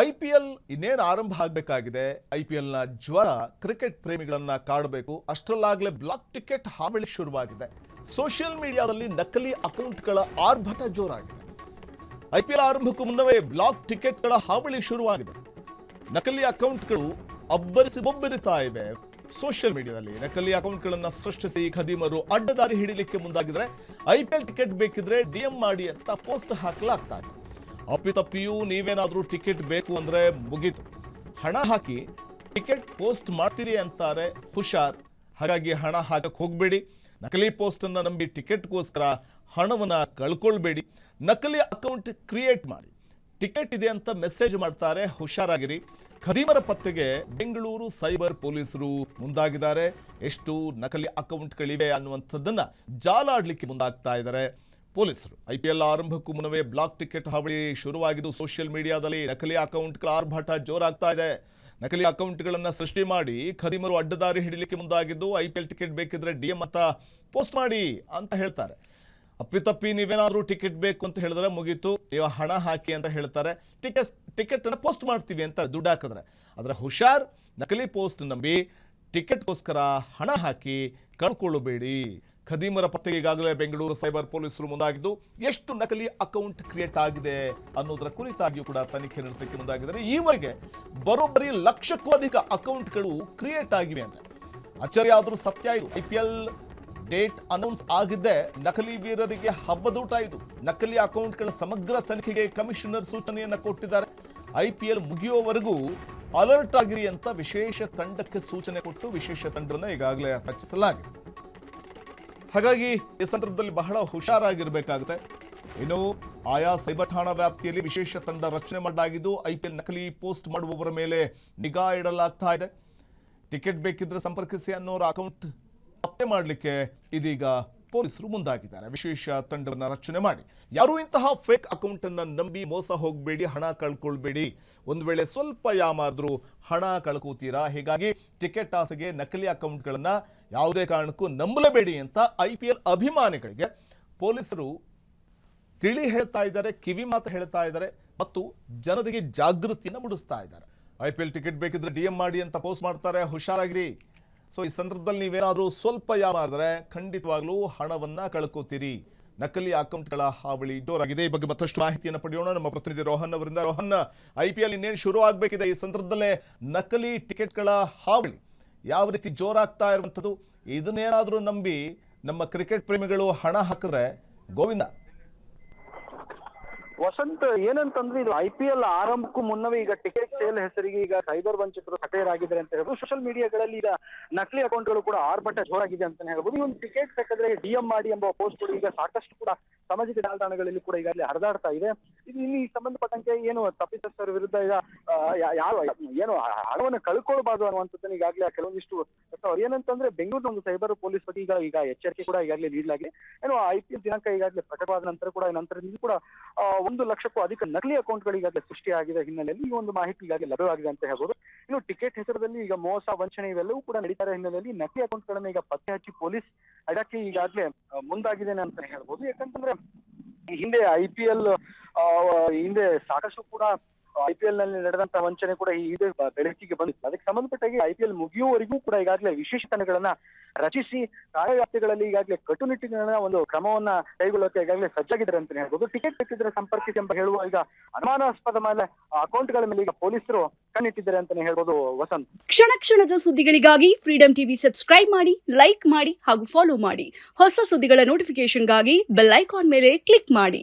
IPL ಇನ್ನೇನು ಆರಂಭ ಆಗಬೇಕಾಗಿದೆ. IPL ನ ಜ್ವರ ಕ್ರಿಕೆಟ್ ಪ್ರೇಮಿಗಳನ್ನ ಕಾಡಬೇಕು. ಅಷ್ಟರಲ್ಲಾಗಲೇ ಬ್ಲಾಕ್ ಟಿಕೆಟ್ ಹಾವಳಿ ಶುರುವಾಗಿದೆ. ಸೋಷಿಯಲ್ ಮೀಡಿಯಾದಲ್ಲಿ ನಕಲಿ ಅಕೌಂಟ್ಗಳ ಆರ್ಭಟ ಜೋರಾಗಿದೆ. IPL ಆರಂಭಕ್ಕೂ ಮುನ್ನವೇ ಬ್ಲಾಕ್ ಟಿಕೆಟ್ಗಳ ಹಾವಳಿ ಶುರುವಾಗಿದೆ. ನಕಲಿ ಅಕೌಂಟ್ಗಳು ಬೊಬ್ಬರಿತಾ ಇವೆ. ಸೋಷಿಯಲ್ ಮೀಡಿಯಾದಲ್ಲಿ ನಕಲಿ ಅಕೌಂಟ್ಗಳನ್ನು ಸೃಷ್ಟಿಸಿ ಖದೀಮರು ಅಡ್ಡದಾರಿ ಹಿಡಿಲಿಕ್ಕೆ ಮುಂದಾಗಿದ್ರೆ IPL ಟಿಕೆಟ್ ಬೇಕಿದ್ರೆ DM ಮಾಡಿ ಅಂತ ಪೋಸ್ಟ್ ಹಾಕಲಾಗ್ತಾ ಇದೆ. ಅಪ್ಪಿತಪ್ಪಿಯೂ ನೀವೇನಾದರೂ ಟಿಕೆಟ್ ಬೇಕು ಅಂದರೆ ಮುಗೀತು. ಹಣ ಹಾಕಿ ಟಿಕೆಟ್ ಪೋಸ್ಟ್ ಮಾಡ್ತೀರಿ ಅಂತಾರೆ, ಹುಷಾರ್. ಹಾಗಾಗಿ ಹಣ ಹಾಕಕ್ಕೆ ಹೋಗಬೇಡಿ. ನಕಲಿ ಪೋಸ್ಟನ್ನು ನಂಬಿ ಟಿಕೆಟ್ಗೋಸ್ಕರ ಹಣವನ್ನು ಕಳ್ಕೊಳ್ಬೇಡಿ. ನಕಲಿ ಅಕೌಂಟ್ ಕ್ರಿಯೇಟ್ ಮಾಡಿ ಟಿಕೆಟ್ ಇದೆ ಅಂತ ಮೆಸೇಜ್ ಮಾಡ್ತಾರೆ, ಹುಷಾರಾಗಿರಿ. ಖದೀಮರ ಪತ್ತೆಗೆ ಬೆಂಗಳೂರು ಸೈಬರ್ ಪೊಲೀಸರು ಮುಂದಾಗಿದ್ದಾರೆ. ಎಷ್ಟು ನಕಲಿ ಅಕೌಂಟ್ಗಳಿವೆ ಅನ್ನುವಂಥದ್ದನ್ನು ಜಾಲಾಡಲಿಕ್ಕೆ ಮುಂದಾಗ್ತಾ ಇದ್ದಾರೆ ಪೊಲೀಸರು. IPL ಆರಂಭಕ್ಕೂ ಮುನ್ನವೇ ಬ್ಲಾಕ್ ಟಿಕೆಟ್ ಹಾವಳಿ ಶುರುವಾಗಿದ್ದು ಸೋಷಿಯಲ್ ಮೀಡಿಯಾದಲ್ಲಿ ನಕಲಿ ಅಕೌಂಟ್ಗಳ ಆರ್ಭಟ ಜೋರಾಗ್ತಾ ಇದೆ. ನಕಲಿ ಅಕೌಂಟ್ಗಳನ್ನು ಸೃಷ್ಟಿ ಮಾಡಿ ಖದೀಮರು ಅಡ್ಡದಾರಿ ಹಿಡಿಲಿಕ್ಕೆ ಮುಂದಾಗಿದ್ದು IPL ಟಿಕೆಟ್ ಬೇಕಿದ್ರೆ DM ಅಂತ ಪೋಸ್ಟ್ ಮಾಡಿ ಅಂತ ಹೇಳ್ತಾರೆ. ಅಪ್ಪಿತಪ್ಪಿ ನೀವೇನಾದರೂ ಟಿಕೆಟ್ ಬೇಕು ಅಂತ ಹೇಳಿದ್ರೆ ಮುಗೀತು, ನೀವು ಹಣ ಹಾಕಿ ಅಂತ ಹೇಳ್ತಾರೆ. ಟಿಕೆಟ್ ಅನ್ನು ಪೋಸ್ಟ್ ಮಾಡ್ತೀವಿ ಅಂತ ದುಡ್ಡು ಹಾಕಿದ್ರೆ. ಆದರೆ ಹುಷಾರ್, ನಕಲಿ ಪೋಸ್ಟ್ ನಂಬಿ ಟಿಕೆಟ್ಗೋಸ್ಕರ ಹಣ ಹಾಕಿ ಕಳ್ಕೊಳ್ಳಬೇಡಿ. ಖದೀಮರ ಪತ್ತೆಗೆ ಈಗಾಗಲೇ ಬೆಂಗಳೂರು ಸೈಬರ್ ಪೊಲೀಸರು ಮುಂದಾಗಿದ್ದು ಎಷ್ಟು ನಕಲಿ ಅಕೌಂಟ್ ಕ್ರಿಯೇಟ್ ಆಗಿದೆ ಅನ್ನೋದರ ಕುರಿತಾಗಿಯೂ ಕೂಡ ತನಿಖೆ ನಡೆಸಲಿಕ್ಕೆ ಮುಂದಾಗಿದ್ದಾರೆ. ಈವರೆಗೆ ಬರೋಬ್ಬರಿ 1,00,000ಕ್ಕೂ ಅಧಿಕ ಅಕೌಂಟ್ಗಳು ಕ್ರಿಯೇಟ್ ಆಗಿವೆ ಅಂತ. ಅಚ್ಚರಿ ಆದರೂ ಸತ್ಯ ಇದು. IPL ಡೇಟ್ ಅನೌನ್ಸ್ ಆಗಿದ್ದೆ ನಕಲಿ ವೀರರಿಗೆ ಹಬ್ಬದೂಟ ಇದು. ನಕಲಿ ಅಕೌಂಟ್ಗಳ ಸಮಗ್ರ ತನಿಖೆಗೆ ಕಮಿಷನರ್ ಸೂಚನೆಯನ್ನು ಕೊಟ್ಟಿದ್ದಾರೆ. IPL ಮುಗಿಯುವವರೆಗೂ ಅಲರ್ಟ್ ಆಗಿರಿ ಅಂತ ವಿಶೇಷ ತಂಡಕ್ಕೆ ಸೂಚನೆ ಕೊಟ್ಟು ವಿಶೇಷ ತಂಡವನ್ನು ಈಗಾಗಲೇ ರಚಿಸಲಾಗಿದೆ. ಹಾಗಾಗಿ ಈ ಸಂದರ್ಭದಲ್ಲಿ ಬಹಳ ಹುಷಾರಾಗಿರಬೇಕಾಗುತ್ತೆ. ಇನ್ನು ಆಯಾ ಸೈಬರ್ ಠಾಣಾ ವ್ಯಾಪ್ತಿಯಲ್ಲಿ ವಿಶೇಷ ತಂಡ ರಚನೆ ಮಾಡಲಾಗಿದ್ದು IPL ನಕಲಿ ಪೋಸ್ಟ್ ಮಾಡುವವರ ಮೇಲೆ ನಿಗಾ ಇಡಲಾಗ್ತಾ ಇದೆ. ಟಿಕೆಟ್ ಬೇಕಿದ್ರೆ ಸಂಪರ್ಕಿಸಿ ಅನ್ನೋರ ಅಕೌಂಟ್ ಪತ್ತೆ ಮಾಡಲಿಕ್ಕೆ ಇದೀಗ ಪೊಲೀಸರು ಮುಂದಾಗಿದ್ದಾರೆ. ವಿಶೇಷ ತಂಡವನ್ನು ರಚನೆ ಮಾಡಿ ಯಾರು ಇಂತಹ ಫೇಕ್ ಅಕೌಂಟ್ ಅನ್ನು ನಂಬಿ ಮೋಸ ಹೋಗಬೇಡಿ, ಹಣ ಕಳ್ಕೊಳ್ಬೇಡಿ. ಒಂದು ವೇಳೆ ಸ್ವಲ್ಪ ಯಾಮಾದ್ರೂ ಹಣ ಕಳ್ಕೋತೀರಾ. ಹೀಗಾಗಿ ಟಿಕೆಟ್ ಆಸೆಗೆ ನಕಲಿ ಅಕೌಂಟ್ಗಳನ್ನು ಯಾವುದೇ ಕಾರಣಕ್ಕೂ ನಂಬಲೇಬೇಡಿ ಅಂತ IPL ಅಭಿಮಾನಿಗಳಿಗೆ ಪೊಲೀಸರು ತಿಳಿ ಹೇಳ್ತಾ ಇದ್ದಾರೆ, ಕಿವಿ ಮಾತು ಹೇಳ್ತಾ ಇದ್ದಾರೆ ಮತ್ತು ಜನರಿಗೆ ಜಾಗೃತಿಯನ್ನು ಮೂಡಿಸ್ತಾ ಇದ್ದಾರೆ. IPL ಟಿಕೆಟ್ ಬೇಕಿದ್ರೆ DM ಮಾಡಿ ಅಂತ ಪೋಸ್ಟ್ ಮಾಡ್ತಾರೆ, ಹುಷಾರಾಗಿರಿ. ಸೊ ಈ ಸಂದರ್ಭದಲ್ಲಿ ನೀವೇನಾದರೂ ಸ್ವಲ್ಪ ಯಾಮಾರಿದ್ರೆ ಖಂಡಿತವಾಗ್ಲೂ ಹಣವನ್ನು ಕಳ್ಕೋತೀರಿ. ನಕಲಿ ಅಕೌಂಟ್ಗಳ ಹಾವಳಿ ಜೋರಾಗಿದೆ. ಈ ಬಗ್ಗೆ ಮತ್ತಷ್ಟು ಮಾಹಿತಿಯನ್ನು ಪಡೆಯೋಣ ನಮ್ಮ ಪ್ರತಿನಿಧಿ ರೋಹನ್ ಅವರಿಂದ. ರೋಹನ್, IPL ಇನ್ನೇನು ಶುರು ಆಗಬೇಕಿದೆ, ಈ ಸಂದರ್ಭದಲ್ಲೇ ನಕಲಿ ಟಿಕೆಟ್ಗಳ ಹಾವಳಿ ಯಾವ ರೀತಿ ಜೋರಾಗ್ತಾ ಇರುವಂಥದ್ದು, ಇದನ್ನೇನಾದರೂ ನಂಬಿ ನಮ್ಮ ಕ್ರಿಕೆಟ್ ಪ್ರೇಮಿಗಳು ಹಣ ಹಾಕಿದ್ರೆ ಗೋವಿಂದ. ವಸಂತ್, ಏನಂತಂದ್ರೆ ಇದು IPL ಆರಂಭಕ್ಕೂ ಮುನ್ನವೇ ಈಗ ಟಿಕೆಟ್ ಸೇಲ್ ಹೆಸರಿಗೆ ಈಗ ಸೈಬರ್ ವಂಚಕರು ಸಕ್ರಿಯರಾಗಿದ್ದಾರೆ ಅಂತ ಹೇಳ್ಬೋದು. ಸೋಷಿಯಲ್ ಮೀಡಿಯಾಗಳಲ್ಲಿ ಈಗ ನಕಲಿ ಅಕೌಂಟ್ಗಳು ಕೂಡ ಆರ್ಭಟ ಜೋರಾಗಿದೆ ಅಂತ ಹೇಳ್ಬೋದು. ಈ ಒಂದು ಟಿಕೆಟ್ ಬೇಕಾದ್ರೆ DM ಮಾಡಿ ಎಂಬ ಪೋಸ್ಟ್ ಈಗ ಸಾಕಷ್ಟು ಕೂಡ ಸಾಮಾಜಿಕ ಜಾಲತಾಣಗಳಲ್ಲಿ ಕೂಡ ಈಗಾಗಲೇ ಹರಿದಾಡ್ತಾ ಇದೆ. ಇದು ಇಲ್ಲಿ ಸಂಬಂಧಪಟ್ಟಂತೆ ಏನು ತಪ್ಪಿತಸ್ಥರ ವಿರುದ್ಧ ಈಗ ಯಾವ ಏನು ಹಣವನ್ನು ಕಳ್ಕೊಳ್ಬಾರ್ದು ಅನ್ನುವಂಥದ್ದನ್ನ ಈಗಾಗಲೇ ಕೆಲವೊಂದಿಷ್ಟು ಏನಂತಂದ್ರೆ ಬೆಂಗಳೂರಿನ ಒಂದು ಸೈಬರ್ ಪೊಲೀಸ್ ಬಗ್ಗೆ ಈಗ ಎಚ್ಚರಿಕೆ ಕೂಡ ಈಗಾಗಲೇ ನೀಡಲಾಗಿದೆ. ಏನು IPL ದಿನಾಂಕ ಈಗಾಗಲೇ ಪ್ರಕಟವಾದ ನಂತರ ಕೂಡ ನಂತರದಿಂದ ಕೂಡ 1,00,000ಕ್ಕೂ ಅಧಿಕ ನಕಲಿ ಅಕೌಂಟ್ಗಳು ಈಗಾಗಲೇ ಸೃಷ್ಟಿಯಾಗಿದೆ ಹಿನ್ನೆಲೆಯಲ್ಲಿ ಈ ಒಂದು ಮಾಹಿತಿ ಈಗಾಗಲೇ ಲಭ್ಯವಾಗಿದೆ ಅಂತ ಹೇಳ್ಬೋದು. ಇನ್ನು ಟಿಕೆಟ್ ಹೆಸರಲ್ಲಿ ಈಗ ಮೋಸ, ವಂಚನೆ ಇವೆಲ್ಲವೂ ಕೂಡ ನಡೀತಾ ಇರೋ ಹಿನ್ನೆಲೆಯಲ್ಲಿ ನಕಲಿ ಅಕೌಂಟ್ಗಳನ್ನ ಈಗ ಪತ್ತೆ ಹಚ್ಚಿ ಪೊಲೀಸ್ ಅದಕ್ಕೆ ಈಗಾಗಲೇ ಮುಂದಾಗಿದ್ದೇನೆ ಅಂತ ಹೇಳ್ಬೋದು. ಯಾಕಂತಂದ್ರೆ ಹಿಂದೆ IPL ಹಿಂದೆ ಸಾಕಷ್ಟು ಕೂಡ IPL ನಲ್ಲಿ ನಡೆದಂತ ವಂಚನೆ ಕೂಡ ಇದೆ ಬೆಳಕಿಗೆ ಬಂದಿತ್ತು. ಅದಕ್ಕೆ ಸಂಬಂಧಪಟ್ಟಾಗಿ IPL ಮುಗಿಯುವವರೆಗೂ ಕೂಡ ಈಗಾಗಲೇ ವಿಶೇಷ ತಂಡಗಳನ್ನ ರಚಿಸಿ ಕಾರ್ಯವ್ಯಾಪ್ತಿಗಳಲ್ಲಿ ಈಗಾಗಲೇ ಕಟ್ಟುನಿಟ್ಟಿನ ಒಂದು ಕ್ರಮವನ್ನ ಕೈಗೊಳ್ಳೋಕೆ ಈಗಾಗಲೇ ಸಜ್ಜಾಗಿದ್ದಾರೆ ಅಂತ ಹೇಳ್ಬೋದು. ಟಿಕೆಟ್ ಬೇಕಿದ್ರೆ ಸಂಪರ್ಕಿಸಿ ಎಂಬ ಹೇಳುವ ಈಗ ಅನುಮಾನಾಸ್ಪದ ಮೇಲೆ ಅಕೌಂಟ್ಗಳ ಮೇಲೆ ಈಗ ಪೊಲೀಸರು ಕಣ್ಣಿಟ್ಟಿದ್ದಾರೆ ಅಂತಾನೆ ಹೇಳ್ಬೋದು. ವಸಂತ್, ಕ್ಷಣ ಕ್ಷಣದ ಸುದ್ದಿಗಳಿಗಾಗಿ ಫ್ರೀಡಂ ಟಿವಿ ಸಬ್ಸ್ಕ್ರೈಬ್ ಮಾಡಿ, ಲೈಕ್ ಮಾಡಿ ಹಾಗೂ ಫಾಲೋ ಮಾಡಿ. ಹೊಸ ಸುದ್ದಿಗಳ ನೋಟಿಫಿಕೇಶನ್ಗಾಗಿ ಬೆಲ್ ಐಕಾನ್ ಮೇಲೆ ಕ್ಲಿಕ್ ಮಾಡಿ.